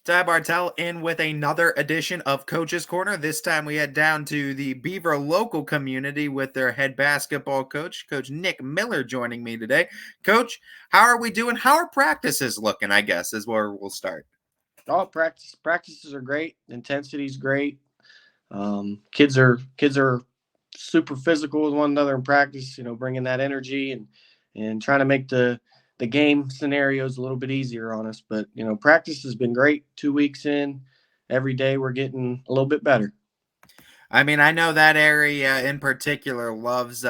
Ty Bartel in with another edition of Coach's Corner. This time we head down to the Beaver local community with their head basketball coach, Coach Nick Miller, joining me today. Coach, how are we doing? How are practices looking, I guess, is where we'll start. Oh, practices are great. Intensity's great. Kids are super physical with one another in practice. Bringing that energy and trying to make the game scenarios a little bit easier on us. But practice has been great. 2 weeks in, every day we're getting a little bit better. I mean, I know that area in particular loves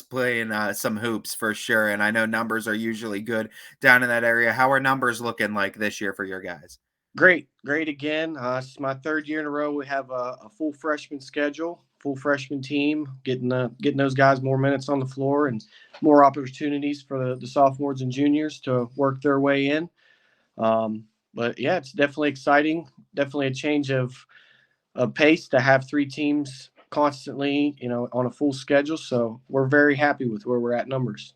playing some hoops for sure, and I know numbers are usually good down in that area. How are numbers looking like this year for your guys? Great again. This is my third year in a row. We have a full freshman schedule, full freshman team, getting those guys more minutes on the floor and more opportunities for the sophomores and juniors to work their way in. But yeah, it's definitely exciting. Definitely a change of pace to have three teams constantly, on a full schedule. So we're very happy with where we're at numbers.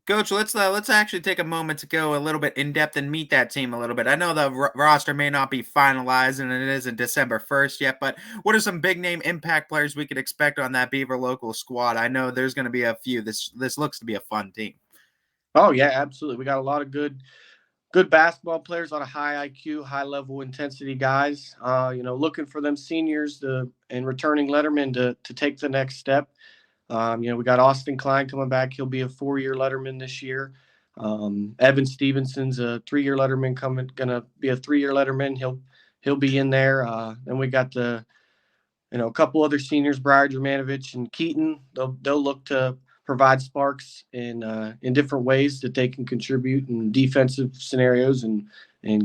Coach, let's actually take a moment to go a little bit in depth and meet that team a little bit. I know the roster may not be finalized and it isn't December 1st yet, but what are some big name impact players we could expect on that Beaver local squad? I know there's going to be a few. This looks to be a fun team. Oh yeah, absolutely. We got a lot of good basketball players, a lot of high IQ, high level intensity guys. Looking for them seniors and returning lettermen to take the next step. We got Austin Klein coming back. He'll be a 4-year letterman this year. Evan Stevenson's a 3-year letterman gonna be a 3-year letterman. He'll be in there. Then we got a couple other seniors, Briar Dramanovich and Keaton. They'll look to provide sparks in different ways that they can contribute in defensive scenarios and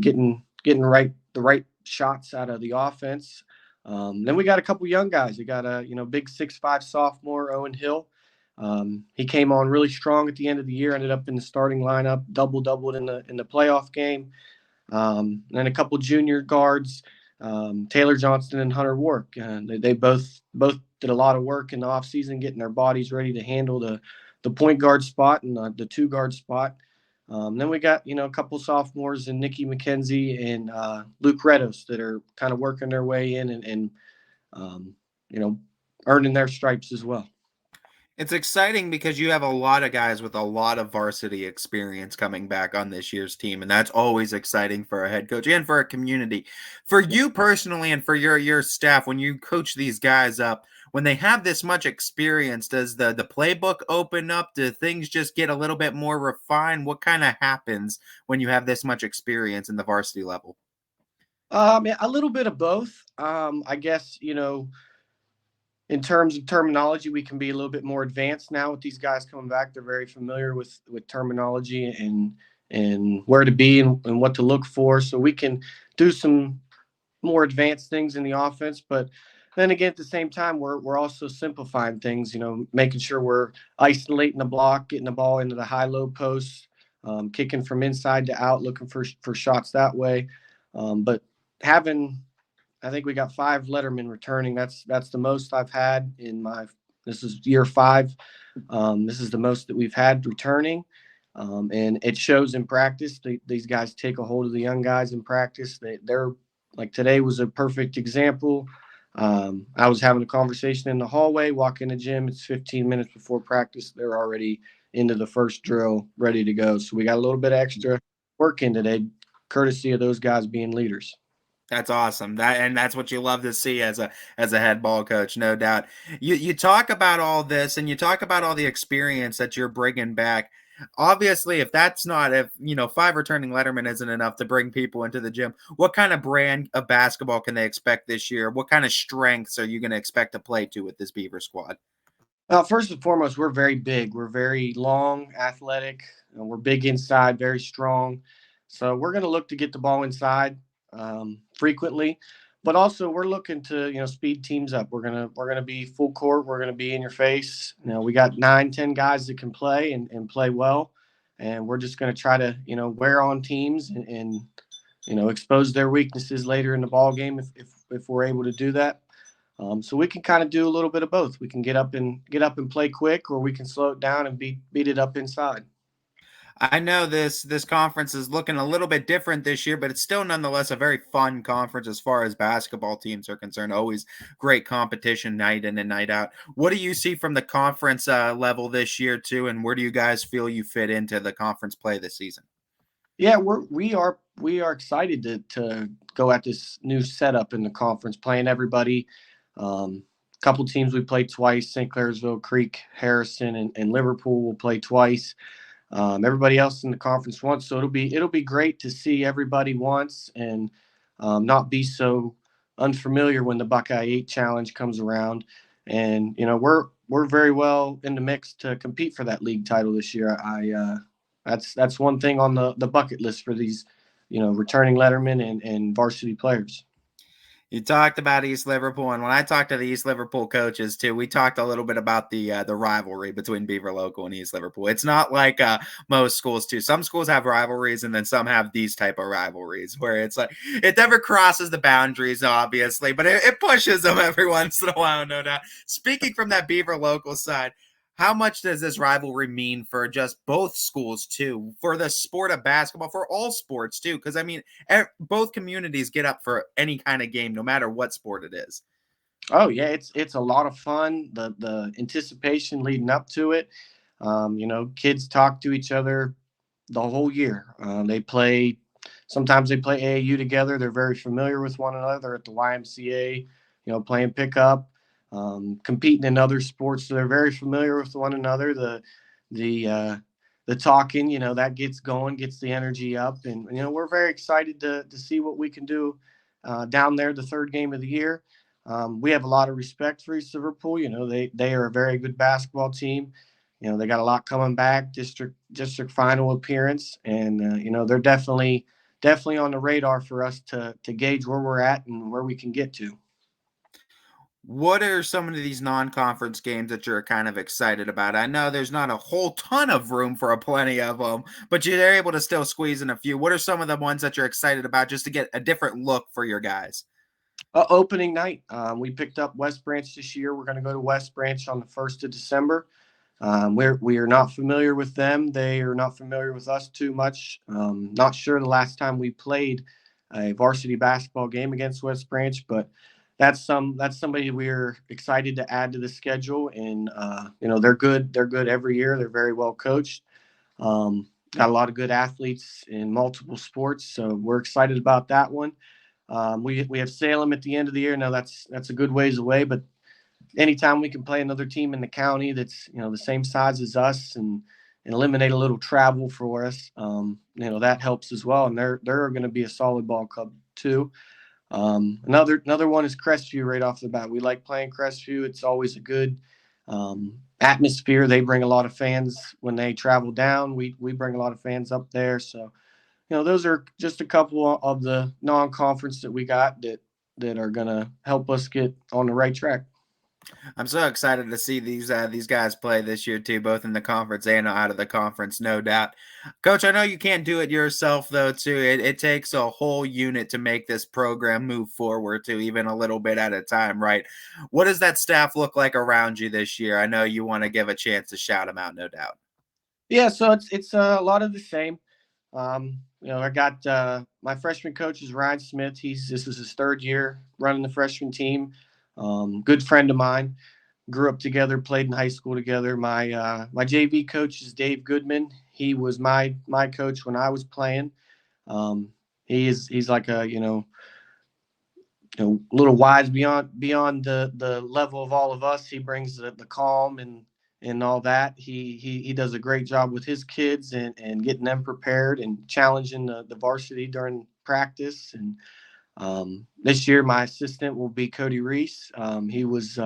getting the right shots out of the offense. Then we got a couple young guys. We got a big 6'5" sophomore Owen Hill. He came on really strong at the end of the year. Ended up in the starting lineup, doubled in the playoff game. And a couple junior guards, Taylor Johnston and Hunter Wark. They both did a lot of work in the offseason getting their bodies ready to handle the point guard spot and the two guard spot. Then we got a couple sophomores and Nikki McKenzie and Luke Redos that are kind of working their way in and um, you know earning their stripes as well. It's exciting because you have a lot of guys with a lot of varsity experience coming back on this year's team, and that's always exciting for a head coach and for a community. For you personally and for your staff, when you coach these guys up, when they have this much experience, does the playbook open up? Do things just get a little bit more refined? What kind of happens when you have this much experience in the varsity level? Yeah, a little bit of both. I guess in terms of terminology, we can be a little bit more advanced now with these guys coming back. They're very familiar with terminology and where to be and what to look for. So we can do some more advanced things in the offense. But then again, at the same time, we're also simplifying things. Making sure we're isolating the block, getting the ball into the high low posts, kicking from inside to out, looking for shots that way. But having I think we got 5 lettermen returning. That's the most I've had in my. This is year 5. This is the most that we've had returning, and it shows in practice. These guys take a hold of the young guys in practice. They're like today was a perfect example. I was having a conversation in the hallway, walk in the gym. It's 15 minutes before practice. They're already into the first drill, ready to go. So we got a little bit extra work in today, courtesy of those guys being leaders. That's awesome. That's what you love to see as a head ball coach, no doubt. You talk about all this and you talk about all the experience that you're bringing back. Obviously, if 5 returning lettermen isn't enough to bring people into the gym, what kind of brand of basketball can they expect this year? What kind of strengths are you going to expect to play to with this Beaver squad? First and foremost, we're very big. We're very long, athletic. And we're big inside, very strong. So we're going to look to get the ball inside frequently, but also we're looking to speed teams up. We're gonna be full court. We're gonna be in your face. We got 9, 10 guys that can play and play well, and we're just gonna try to wear on teams and expose their weaknesses later in the ball game if we're able to do that. So we can kind of do a little bit of both. We can get up and play quick, or we can slow it down and beat it up inside. I know this conference is looking a little bit different this year, but it's still nonetheless a very fun conference as far as basketball teams are concerned. Always great competition night in and night out. What do you see from the conference level this year too, and where do you guys feel you fit into the conference play this season? Yeah, we are excited to go at this new setup in the conference, playing everybody. Couple teams we played twice: St. Clairsville, Creek, Harrison, and Liverpool will play twice. Everybody else in the conference once, so it'll be great to see everybody once and not be so unfamiliar when the Buckeye 8 Challenge comes around. And we're very well in the mix to compete for that league title this year. That's one thing on the bucket list for these returning lettermen and varsity players. You talked about East Liverpool, and when I talked to the East Liverpool coaches too, we talked a little bit about the rivalry between Beaver Local and East Liverpool. It's not like most schools too. Some schools have rivalries, and then some have these type of rivalries where it's like it never crosses the boundaries, obviously, but it pushes them every once in a while, no doubt. Speaking from that Beaver Local side, how much does this rivalry mean for just both schools too, for the sport of basketball, for all sports too? Because I mean, both communities get up for any kind of game, no matter what sport it is. Oh yeah, it's a lot of fun. The anticipation leading up to it. Kids talk to each other the whole year. They play. Sometimes they play AAU together. They're very familiar with one another at the YMCA. Playing pickup, competing in other sports. So they're very familiar with one another. The uh, the talking, that gets going, gets the energy up, and we're very excited to see what we can do down there. The third game of the year. We have a lot of respect for East Liverpool. They are a very good basketball team. They got a lot coming back. District final appearance, and they're definitely on the radar for us to gauge where we're at and where we can get to. What are some of these non-conference games that you're kind of excited about? I know there's not a whole ton of room for a plenty of them, but you're able to still squeeze in a few. What are some of the ones that you're excited about just to get a different look for your guys? Opening night, we picked up West Branch this year. We're going to go to West Branch on the 1st of December. We are not familiar with them. They are not familiar with us too much. Not sure the last time we played a varsity basketball game against West Branch, but that's somebody we're excited to add to the schedule. And they're good. They're good every year. They're very well coached. Got a lot of good athletes in multiple sports, so we're excited about that one. We have Salem at the end of the year. Now that's a good ways away, but anytime we can play another team in the county that's the same size as us and eliminate a little travel for us, that helps as well. And they're going to be a solid ball club too. Another one is Crestview right off the bat. We like playing Crestview. It's always a good atmosphere. They bring a lot of fans when they travel down. We bring a lot of fans up there. So those are just a couple of the non-conference that we got that are going to help us get on the right track. I'm so excited to see these guys play this year too, both in the conference and out of the conference, no doubt. Coach, I know you can't do it yourself though, too. It takes a whole unit to make this program move forward to even a little bit at a time, right? What does that staff look like around you this year? I know you want to give a chance to shout them out, no doubt. Yeah, so it's a lot of the same. I got my freshman coach is Ryan Smith. This is his third year running the freshman team. Good friend of mine. Grew up together, played in high school together. My JV coach is Dave Goodman. He was my coach when I was playing. He's like a little wise beyond the level of all of us. He brings the calm and all that. He does a great job with his kids and getting them prepared and challenging the varsity during practice. And this year, my assistant will be Cody Reese. He was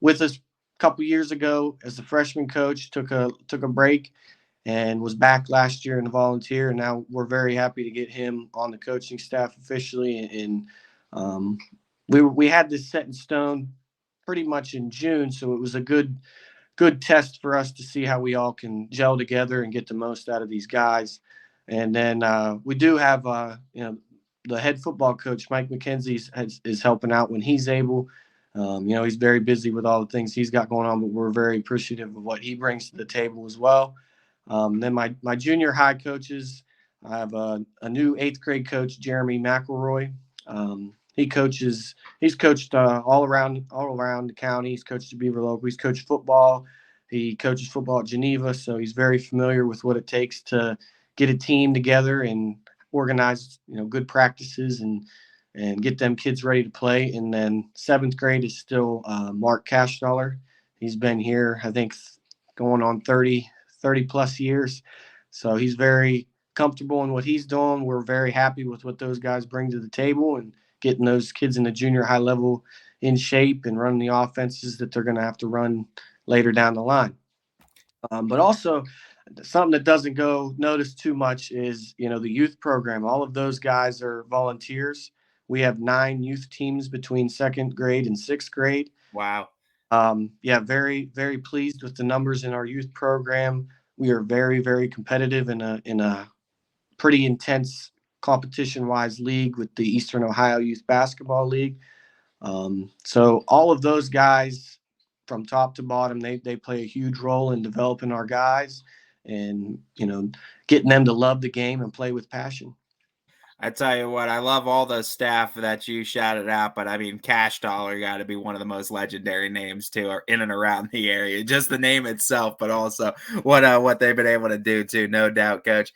with us a couple years ago as a freshman coach. Took a break and was back last year in the volunteer. And now we're very happy to get him on the coaching staff officially. And um, we had this set in stone pretty much in June, so it was a good test for us to see how we all can gel together and get the most out of these guys. And then we do have the head football coach Mike McKenzie is helping out when he's able. He's very busy with all the things he's got going on, but we're very appreciative of what he brings to the table as well. Then my junior high coaches, I have a new eighth grade coach, Jeremy McElroy. He's coached all around the county. He's coached at Beaver Local. He's coached football. He coaches football at Geneva, so he's very familiar with what it takes to get a team together and organize, good practices and get them kids ready to play. And then seventh grade is still Mark Cashdaller. He's been here, I think, going on 30 plus years. So he's very comfortable in what he's doing. We're very happy with what those guys bring to the table and getting those kids in the junior high level in shape and running the offenses that they're going to have to run later down the line. But also, something that doesn't go noticed too much is, the youth program. All of those guys are volunteers. We have 9 youth teams between second grade and sixth grade. Wow. Yeah, very, very pleased with the numbers in our youth program. We are very, very competitive in a pretty intense competition-wise league with the Eastern Ohio Youth Basketball League. So all of those guys, from top to bottom, they play a huge role in developing our guys and getting them to love the game and play with passion. I tell you what, I love all the staff that you shouted out, but I mean, Cash Dollar got to be one of the most legendary names too, or in and around the area. Just the name itself, but also what they've been able to do too, no doubt, Coach.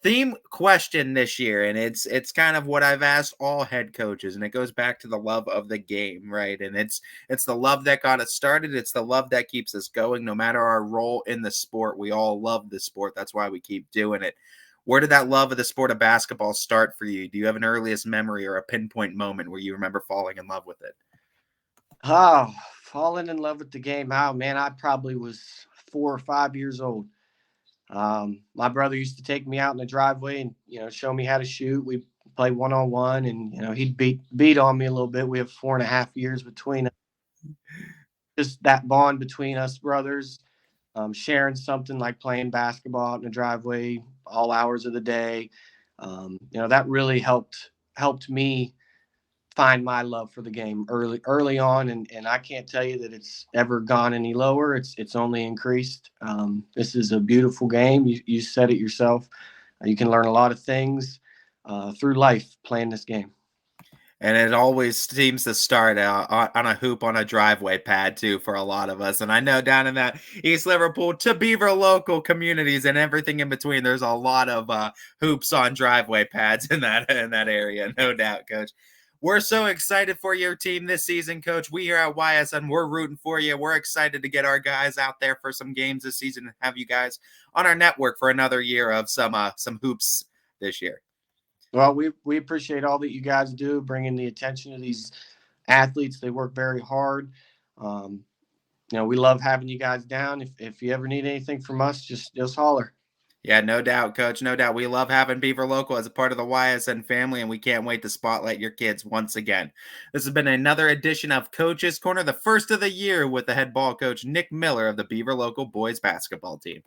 Theme question this year, and it's kind of what I've asked all head coaches, and it goes back to the love of the game, right? And it's the love that got us started. It's the love that keeps us going, no matter our role in the sport. We all love the sport. That's why we keep doing it. Where did that love of the sport of basketball start for you? Do you have an earliest memory or a pinpoint moment where you remember falling in love with it? Oh, falling in love with the game. Oh man, I probably was 4 or 5 years old. My brother used to take me out in the driveway and show me how to shoot. We play 1-on-1, and he'd beat on me a little bit. We have 4.5 years between us. Just that bond between us brothers, sharing something like playing basketball out in the driveway all hours of the day. That really helped me find my love for the game early on, and I can't tell you that it's ever gone any lower. It's only increased. This is a beautiful game. You said it yourself. You can learn a lot of things through life playing this game. And it always seems to start on a hoop on a driveway pad too for a lot of us. And I know down in that East Liverpool to Beaver local communities and everything in between, there's a lot of hoops on driveway pads in that area, no doubt, Coach. We're so excited for your team this season, Coach. We here at YSN, we're rooting for you. We're excited to get our guys out there for some games this season and have you guys on our network for another year of some hoops this year. Well, we appreciate all that you guys do, bringing the attention to these athletes. They work very hard. Um, we love having you guys down. If you ever need anything from us, just holler. Yeah, no doubt, Coach. No doubt. We love having Beaver Local as a part of the YSN family, and we can't wait to spotlight your kids once again. This has been another edition of Coach's Corner, the first of the year with the head ball coach, Nick Miller of the Beaver Local boys basketball team.